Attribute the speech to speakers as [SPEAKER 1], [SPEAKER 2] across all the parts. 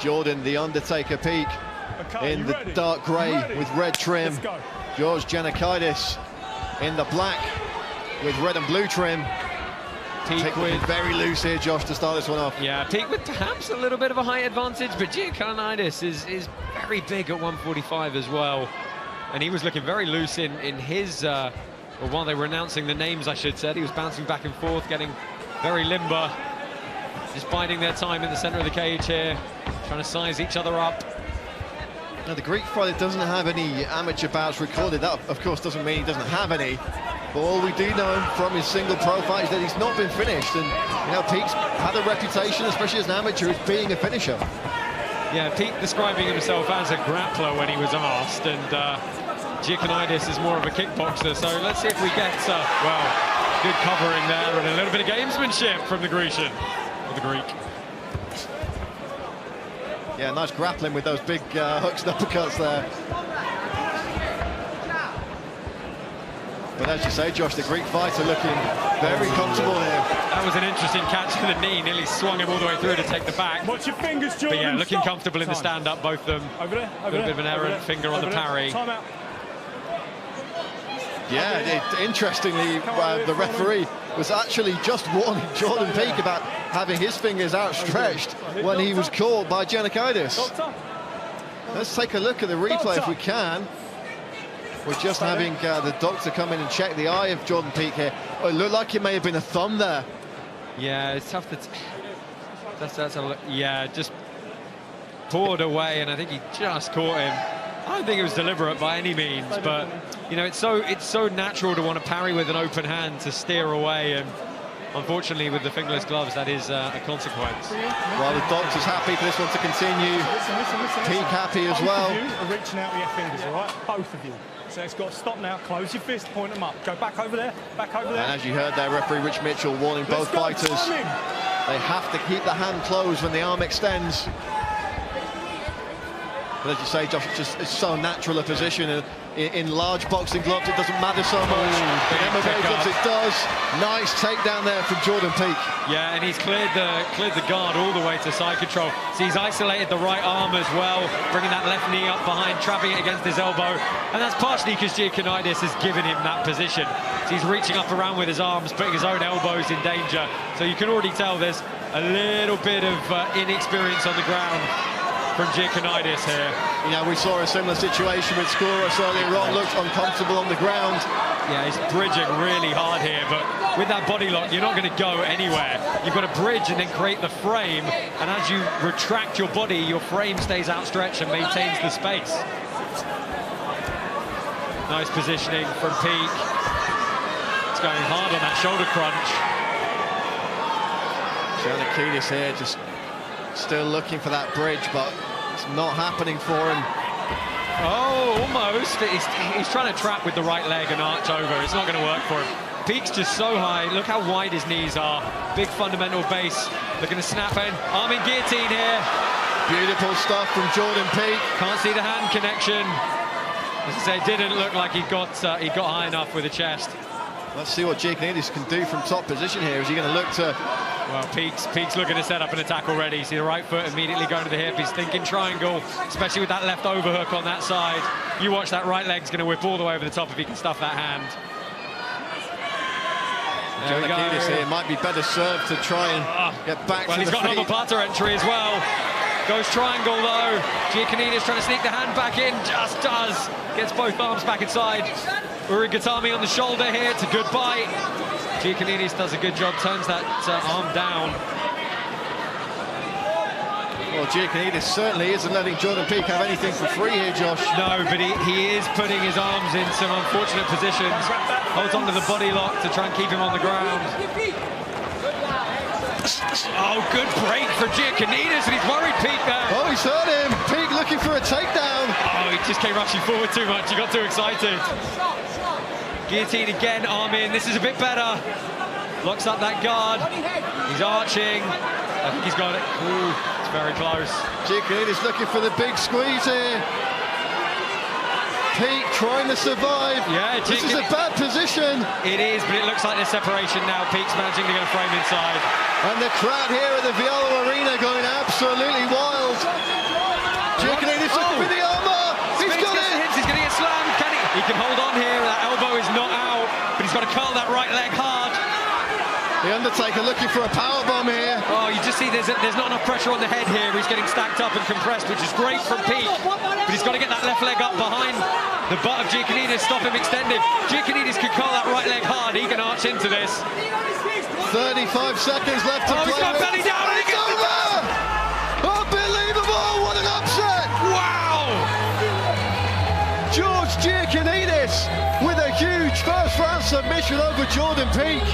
[SPEAKER 1] Jordan, the Undertaker Peake, in the dark grey with red trim. George Giannakidis in the black with red and blue trim. Peake with very loose here, Josh, to start this one off.
[SPEAKER 2] Yeah, Peake with perhaps a little bit of a height advantage, but Giannakidis is very big at 145 as well. And he was looking very loose in his, well, while they were announcing the names, I should say, he was bouncing back and forth, getting very limber. Just biding their time in the center of the cage here, trying to size each other up.
[SPEAKER 1] Now, the Greek fighter doesn't have any amateur bouts recorded. That, of course, doesn't mean he doesn't have any. But all we do know from his single pro fight is that he's not been finished. And, you know, Peake's had a reputation, especially as an amateur, as being a finisher.
[SPEAKER 2] Yeah, Peake describing himself as a grappler when he was asked, and Giannakidis is more of a kickboxer. So let's see if we get, well, good covering there and a little bit of gamesmanship from the Grecian. The Greek.
[SPEAKER 1] Yeah, nice grappling with those big hooks and uppercuts there. But as you say, Josh, the Greek fighter looking very comfortable here.
[SPEAKER 2] That was an interesting catch to the knee, nearly swung him all the way through to take the back.
[SPEAKER 3] Watch your fingers, Jordan.
[SPEAKER 2] But yeah, looking comfortable in the stand-up, both of them.
[SPEAKER 3] Over there,
[SPEAKER 2] a little bit of an errant finger on the parry.
[SPEAKER 3] Time out.
[SPEAKER 1] Yeah, interestingly, the referee was actually just warning Jordan Peake about having his fingers outstretched when he was caught by Giannakidis. Let's take a look at the replay if we can. We're just having the doctor come in and check the eye of Jordan Peake here. Oh, it looked like it may have been a thumb there.
[SPEAKER 2] Yeah, it's tough to... That's a look. Yeah, just poured away, and I think he just caught him. I don't think it was deliberate by any means, but you know, it's so natural to want to parry with an open hand, to steer away, and unfortunately with the fingerless gloves that is a consequence.
[SPEAKER 1] Well, the doctor's happy for this one to continue. Peake happy as well.
[SPEAKER 3] Both of you are reaching out with your fingers, all right? Both of you. So it's got to stop now. Close your fist, point them up. Go back over there, back over there.
[SPEAKER 1] And as you heard there, referee Rich Mitchell warning both fighters. They have to keep the hand closed when the arm extends. But as you say, Josh, it's so natural a position. In large boxing gloves, it doesn't matter so much. In MMA gloves, it does. Nice takedown there from Jordan Peake.
[SPEAKER 2] Yeah, and he's cleared the guard all the way to side control. So he's isolated the right arm as well, bringing that left knee up behind, trapping it against his elbow. And that's partially because Giannakidis has given him that position. So he's reaching up around with his arms, putting his own elbows in danger. So you can already tell there's a little bit of inexperience on the ground from Giannakidis here.
[SPEAKER 1] You know, we saw a similar situation with Skouras earlier on, looked uncomfortable on the ground.
[SPEAKER 2] Yeah, he's bridging really hard here, but with that body lock, you're not going to go anywhere. You've got to bridge and then create the frame, and as you retract your body, your frame stays outstretched and maintains the space. Nice positioning from Peake. It's going hard on that shoulder crunch.
[SPEAKER 1] Giannakidis here just still looking for that bridge, but it's not happening for him.
[SPEAKER 2] Oh, almost. He's trying to trap with the right leg and arch over. It's not going to work for him. Peake's just so high. Look how wide his knees are. Big fundamental base. Looking to snap in. Arm in guillotine here.
[SPEAKER 1] Beautiful stuff from Jordan Peake.
[SPEAKER 2] Can't see the hand connection. As I say, it didn't look like he got high enough with the chest.
[SPEAKER 1] Let's see what Giannakidis can do from top position here. Is he going to look to...
[SPEAKER 2] Well, Peake's looking to set up an attack already. See the right foot immediately going to the hip. He's thinking triangle, especially with that left overhook on that side. You watch, that right leg's going to whip all the way over the top if he can stuff that hand.
[SPEAKER 1] Giannakidis here might be better served to try and get back to the feet.
[SPEAKER 2] Well, he's got an omoplata entry as well. Goes triangle though. Giannakidis trying to sneak the hand back in. Just does. Gets both arms back inside. Urigatami on the shoulder here. It's a good bite. Giannakidis does a good job, turns that arm down.
[SPEAKER 1] Well, Giannakidis certainly isn't letting Jordan Peake have anything for free here, Josh.
[SPEAKER 2] No, but he is putting his arms in some unfortunate positions. Holds onto the body lock to try and keep him on the ground. Oh, good break for Giannakidis, and he's worried Peake there.
[SPEAKER 1] Oh, he's hurt him. Peake looking for a takedown.
[SPEAKER 2] Oh, he just came rushing forward too much. He got too excited. Guillotine again, arm in. This is a bit better. Locks up that guard. He's arching. I think he's got it. Ooh, it's very close.
[SPEAKER 1] Giannakidis looking for the big squeeze here. Peake trying to survive.
[SPEAKER 2] Yeah,
[SPEAKER 1] this is a bad position.
[SPEAKER 2] It is, but it looks like there's separation now. Peake's managing to get a frame inside.
[SPEAKER 1] And the crowd here at the Viola Arena going absolutely wild.
[SPEAKER 2] He can hold on here. That elbow is not out, but he's got to curl that right leg hard.
[SPEAKER 1] The Undertaker looking for a powerbomb here.
[SPEAKER 2] Oh, you just see there's not enough pressure on the head here. He's getting stacked up and compressed, which is great from Peake. But he's got to get that left leg up behind the butt of Giannakidis, stop him extended. Giannakidis can curl that right leg hard. He can arch into this.
[SPEAKER 1] 35 seconds left to play.
[SPEAKER 2] He's got belly down and he gets it
[SPEAKER 1] over! Unbelievable! What an upset!
[SPEAKER 2] Wow!
[SPEAKER 1] George Giannakidis with a huge first round submission over Jordan Peake.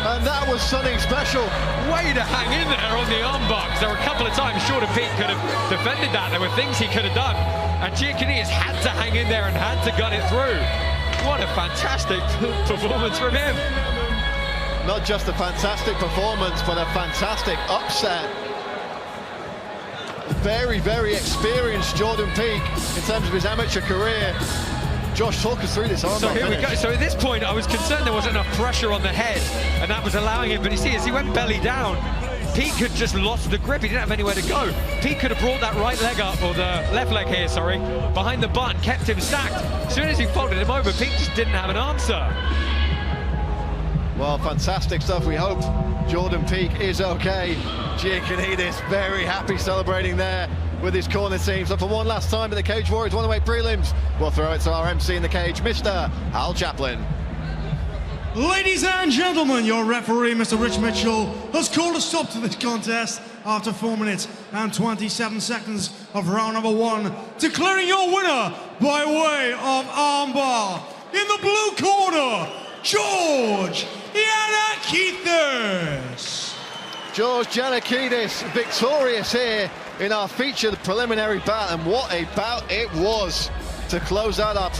[SPEAKER 1] And that was something special.
[SPEAKER 2] Way to hang in there on the armbucks. There were a couple of times Jordan Peake could have defended that. There were things he could have done. And Giannakidis had to hang in there and had to gut it through. What a fantastic performance from him.
[SPEAKER 1] Not just a fantastic performance, but a fantastic upset. Very, very experienced Jordan Peake in terms of his amateur career. Josh, talk us through this armbar
[SPEAKER 2] So here we go. So at this point, I was concerned there wasn't enough pressure on the head, and that was allowing him. But you see, as he went belly down, Peake had just lost the grip. He didn't have anywhere to go. Peake could have brought that right leg up, or the left leg here, sorry, behind the butt, kept him stacked. As soon as he folded him over, Peake just didn't have an answer.
[SPEAKER 1] Well, fantastic stuff. We hope Jordan Peake is okay. Giannakidis very happy celebrating there with his corner team. So for one last time at the Cage Warriors 108 prelims, we'll throw it to our MC in the cage, Mr. Al Chaplin.
[SPEAKER 4] Ladies and gentlemen, your referee, Mr. Rich Mitchell, has called a stop to this contest after 4 minutes and 27 seconds of round number 1, declaring your winner by way of armbar. In the blue corner, George Giannakidis.
[SPEAKER 1] George Giannakidis victorious here in our featured preliminary bout, and what a bout it was to close out our